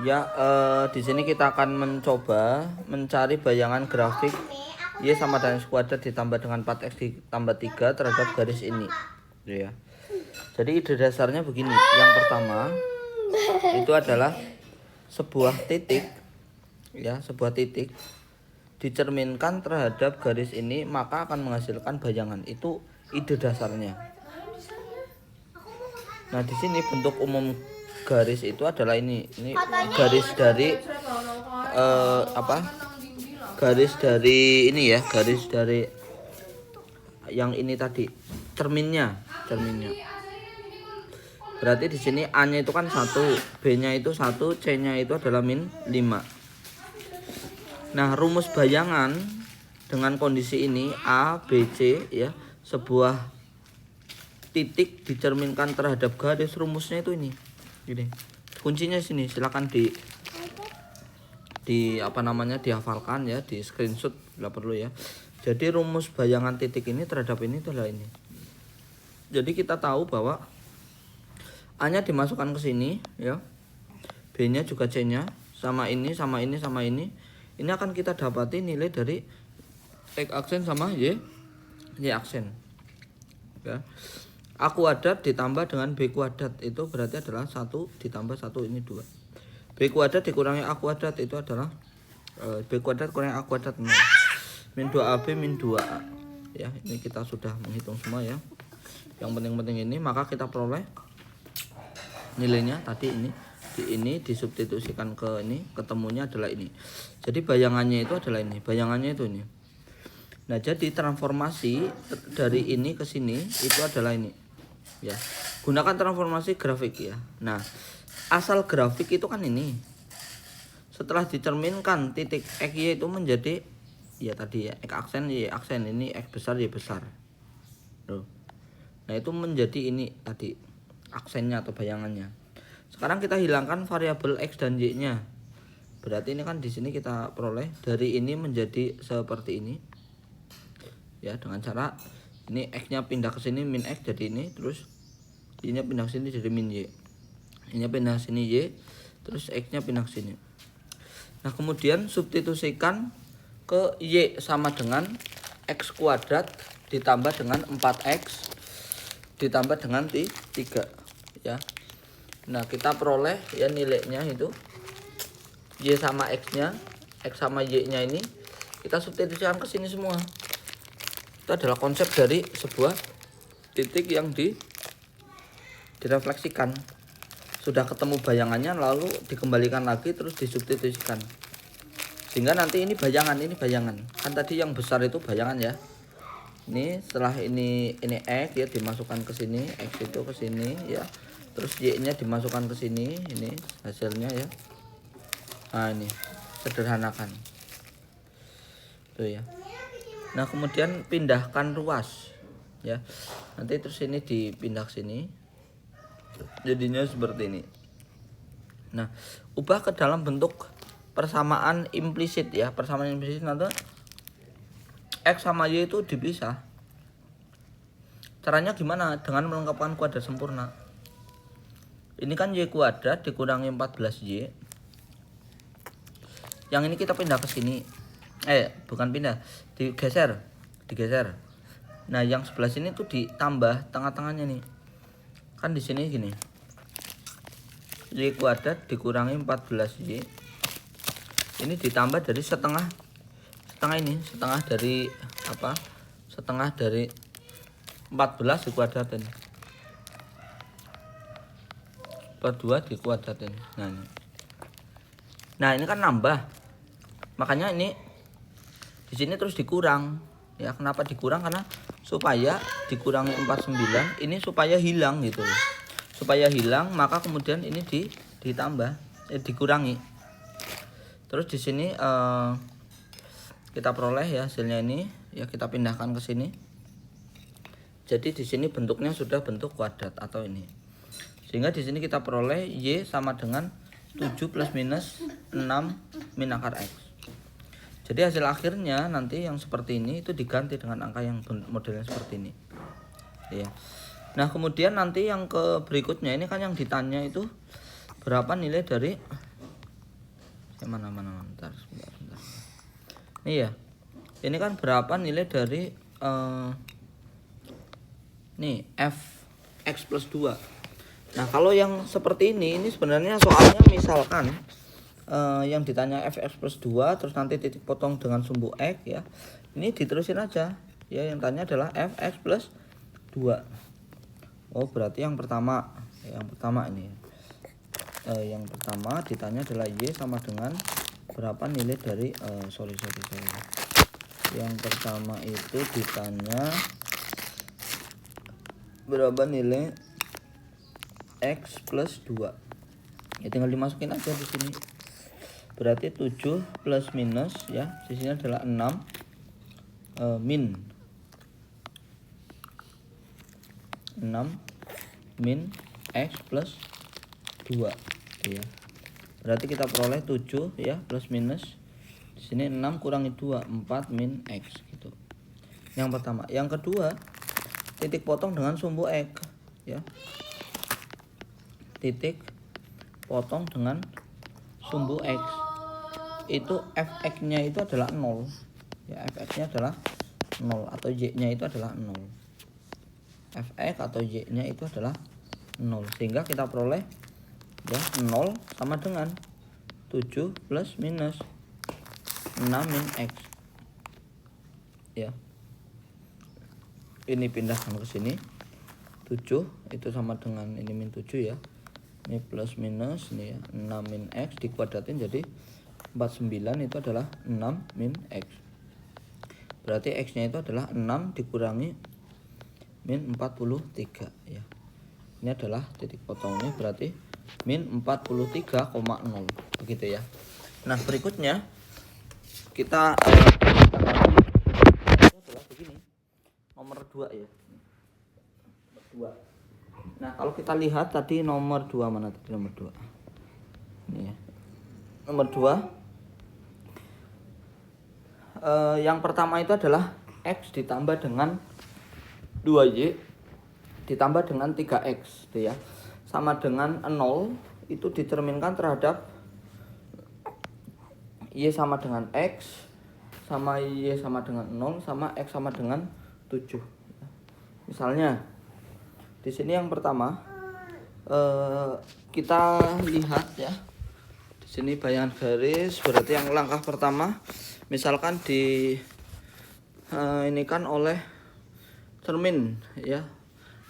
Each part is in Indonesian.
Ya, di sini kita akan mencoba mencari bayangan grafik Y sama dengan X kuadrat ditambah dengan 4X ditambah 3 terhadap garis ini. Ya. Jadi ide dasarnya begini. Yang pertama itu adalah sebuah titik, ya, sebuah titik dicerminkan terhadap garis ini maka akan menghasilkan bayangan. Itu ide dasarnya. Nah, di sini bentuk umum garis itu adalah ini garis dari garis dari ini ya, garis dari yang ini tadi cerminnya. Berarti di sini A-nya itu kan 1, B-nya itu 1, C-nya itu adalah min 5. Nah, rumus bayangan dengan kondisi ini A, B, C ya, sebuah titik dicerminkan terhadap garis, rumusnya itu ini. Gini. Kuncinya sini, silakan di dihafalkan ya, di screenshot bila perlu ya. Jadi rumus bayangan titik ini terhadap ini adalah ini. Jadi kita tahu bahwa A-nya dimasukkan ke sini ya. B-nya juga C-nya sama ini sama ini sama ini. Ini akan kita dapati nilai dari X aksen sama Y aksen. Ya. A kuadrat ditambah dengan B kuadrat itu berarti adalah 1 ditambah 1 ini 2. B kuadrat dikurangi A kuadrat itu adalah B kuadrat kurangi A kuadrat 0. Min 2AB min 2A. Ya, ini kita sudah menghitung semua ya. Yang penting-penting ini maka kita peroleh nilainya tadi ini disubstitusikan ke ini, ketemunya adalah ini. Jadi bayangannya itu adalah ini, bayangannya itu ini. Nah, jadi transformasi dari ini ke sini itu adalah ini. Ya. Gunakan transformasi grafik ya. Nah, asal grafik itu kan ini. Setelah dicerminkan titik X Y itu menjadi ya tadi ya, X aksen Y aksen, ini X besar Y besar. Tuh. Nah, itu menjadi ini tadi aksennya atau bayangannya. Sekarang kita hilangkan variabel X dan Y-nya. Berarti ini kan di sini kita peroleh dari ini menjadi seperti ini. Ya, dengan cara ini X-nya pindah ke sini min X jadi ini, terus Y-nya pindah ke sini jadi min Y. Y-nya pindah ke sini Y, terus X-nya pindah ke sini. Nah, kemudian substitusikan ke Y sama dengan X kuadrat ditambah dengan 4X ditambah dengan 3 ya. Nah, kita peroleh ya nilainya itu Y sama X-nya, X sama Y-nya ini kita substitusikan ke sini semua. Itu adalah konsep dari sebuah titik yang direfleksikan. Sudah ketemu bayangannya lalu dikembalikan lagi terus disubstitusikan. Sehingga nanti ini bayangan. Kan tadi yang besar itu bayangan ya. Ini setelah ini X ya dimasukkan ke sini, X itu ke sini ya. Terus Y-nya dimasukkan ke sini, ini hasilnya ya. Nah, ini sederhanakan. Tuh ya. Nah, kemudian pindahkan ruas ya. Nanti terus ini dipindah ke sini. Jadinya seperti ini. Nah, ubah ke dalam bentuk persamaan implisit ya. Persamaan implisit nanti X sama Y itu dipisah. Caranya gimana? Dengan melengkapkan kuadrat sempurna. Ini kan Y kuadrat dikurangi 14Y. Yang ini kita pindah ke sini. Bukan pindah, digeser. Nah, yang sebelah sini tuh ditambah tengah-tengahnya nih. Kan di sini gini. Y kuadrat dikurangi 14Y. Ini ditambah dari setengah ini, setengah dari apa? Setengah dari 14 dikuadratin. 42 dikuadratin. Nah, ini kan nambah. Makanya ini di sini terus dikurang. Ya, kenapa dikurang? Karena supaya dikurangi 49, ini supaya hilang gitu loh. Supaya hilang, maka kemudian ini ditambah, dikurangi. Terus di sini kita peroleh ya hasilnya ini, ya kita pindahkan ke sini. Jadi di sini bentuknya sudah bentuk kuadrat atau ini. Sehingga di sini kita peroleh Y sama dengan 7 plus minus 6 min akar X. Jadi hasil akhirnya nanti yang seperti ini itu diganti dengan angka yang modelnya seperti ini. Ya. Nah, kemudian nanti yang ke berikutnya ini kan yang ditanya itu berapa nilai dari Mana bentar, sebentar. Ini ya. Ini kan berapa nilai dari nih fx plus 2. Nah, kalau yang seperti ini sebenarnya soalnya misalkan yang ditanya fx plus 2 terus nanti titik potong dengan sumbu x ya. Ini diterusin aja. Ya, yang tanya adalah fx plus 2. Oh, berarti yang pertama ini. Yang pertama ditanya adalah y sama dengan berapa nilai dari sorry. Yang pertama itu ditanya berapa nilai x plus 2. Ya tinggal dimasukin aja di sini. Berarti 7 plus minus ya, sisinya adalah 6 min x plus 2 ya. Berarti kita peroleh 7 ya plus minus di sini 6 kurangi 2 4 min x gitu. Yang pertama, yang kedua titik potong dengan sumbu x ya. Titik potong dengan sumbu x. Itu fx-nya itu adalah 0. Ya, fx-nya adalah 0 atau y-nya itu adalah 0. Fx atau y-nya itu adalah 0. Sehingga kita peroleh ya 0 sama dengan 7 plus minus 6 min x ya. Ini pindahkan ke sini 7 itu sama dengan ini min 7 ya. Ini plus minus ini ya 6 min x dikuadratin jadi 49 itu adalah 6 min x. Berarti x nya itu adalah 6 dikurangi min 43 ya. Ini adalah titik potongnya, berarti min 43,0 begitu ya. Nah, berikutnya kita adalah begini. Nomor 2 ya. Nomor 2. Nah, kalau kita lihat tadi nomor 2 mana tadi nomor 2? Ini ya. Nomor 2. Yang pertama itu adalah x ditambah dengan 2y ditambah dengan 3x gitu ya. Sama dengan 0 itu dicerminkan terhadap y sama dengan x sama y sama dengan 0 sama x sama dengan 7. Misalnya di sini yang pertama kita lihat ya. Di sini bayangan garis berarti yang langkah pertama misalkan di ini kan oleh cermin ya.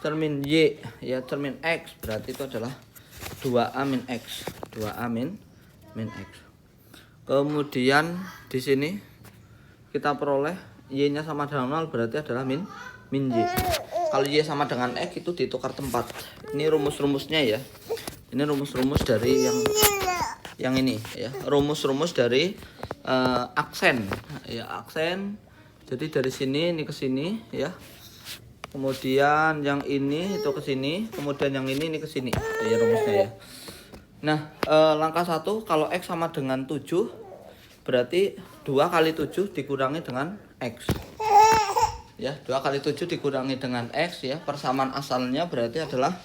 Cermin y ya, cermin x berarti itu adalah 2a min x. 2a min x. Kemudian di sini kita peroleh y-nya sama dengan 0 berarti adalah min y. Kalau y sama dengan x itu ditukar tempat. Ini rumus-rumusnya ya. Ini rumus-rumus dari yang ini ya. Rumus-rumus dari aksen ya, aksen. Jadi dari sini ini ke sini ya. Kemudian yang ini itu ke sini, kemudian yang ini ke sini. Ya rumusnya ya. Nah, langkah 1 kalau x sama dengan 7 berarti 2 kali 7 dikurangi dengan x. Ya, 2 kali 7 dikurangi dengan x ya. Persamaan asalnya berarti adalah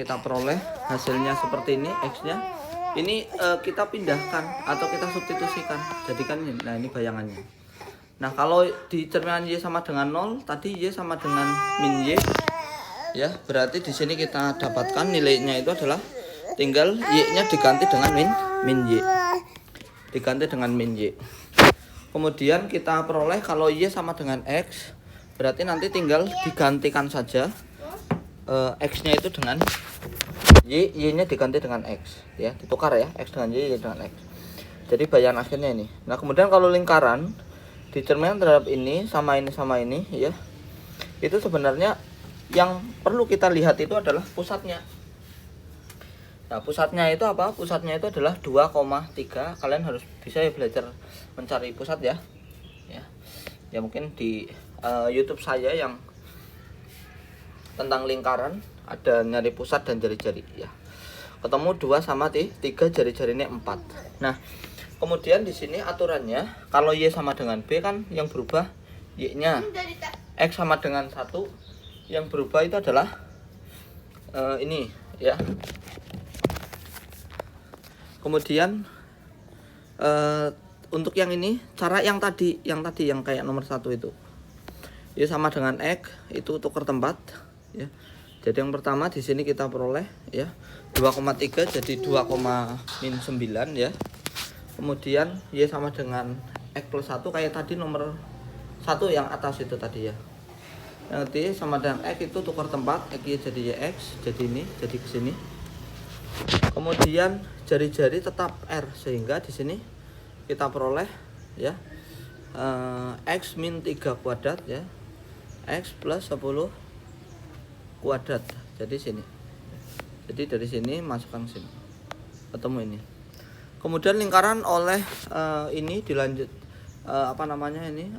kita peroleh hasilnya seperti ini, x-nya. Ini kita pindahkan atau kita substitusikan. Jadikan ini. Nah, ini bayangannya. Nah, kalau di cerminan y sama dengan 0, tadi y sama dengan min y. Ya, berarti di sini kita dapatkan nilainya itu adalah tinggal y-nya diganti dengan min y. Diganti dengan min y. Kemudian kita peroleh kalau y sama dengan x, berarti nanti tinggal digantikan saja x-nya itu dengan y-nya diganti dengan x ya, ditukar ya, x dengan y dengan x. Jadi bayangan akhirnya ini. Nah, kemudian kalau lingkaran dicerminkan terhadap ini sama ini ya. Itu sebenarnya yang perlu kita lihat itu adalah pusatnya. Nah, pusatnya itu apa? Pusatnya itu adalah 2,3. Kalian harus bisa ya belajar mencari pusat ya. Ya mungkin di YouTube saya yang tentang lingkaran ada nyari pusat dan jari-jari ya. Ketemu 2 sama 3 jari-jarinya 4. Nah, kemudian di sini aturannya kalau y sama dengan b kan yang berubah y-nya. X sama dengan 1 yang berubah itu adalah ini ya. Kemudian Untuk yang ini cara yang tadi yang kayak nomor 1 itu ya sama dengan X itu tukar tempat ya. Jadi yang pertama di sini kita peroleh ya 2,3 jadi 2,-9 ya. Kemudian Y sama dengan X plus 1 kayak tadi nomor 1 yang atas itu tadi ya. Nanti sama dengan X itu tukar tempat, X jadi YX, jadi ini, jadi ke sini. Kemudian jari-jari tetap R sehingga di sini kita peroleh ya X min 3 kuadrat ya. X plus 10 kuadrat. Jadi sini. Jadi dari sini masukkan sini. Ketemu ini. Kemudian lingkaran oleh ini dilanjut apa namanya ini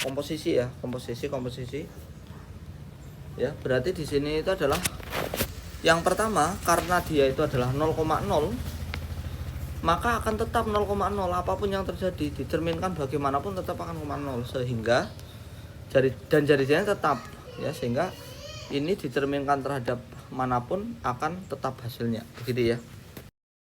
komposisi ya, komposisi ya. Berarti di sini itu adalah yang pertama karena dia itu adalah 0,0 maka akan tetap 0,0 apapun yang terjadi dicerminkan bagaimanapun tetap akan 0 sehingga jari-jarinya tetap ya, sehingga ini dicerminkan terhadap manapun akan tetap hasilnya begitu ya.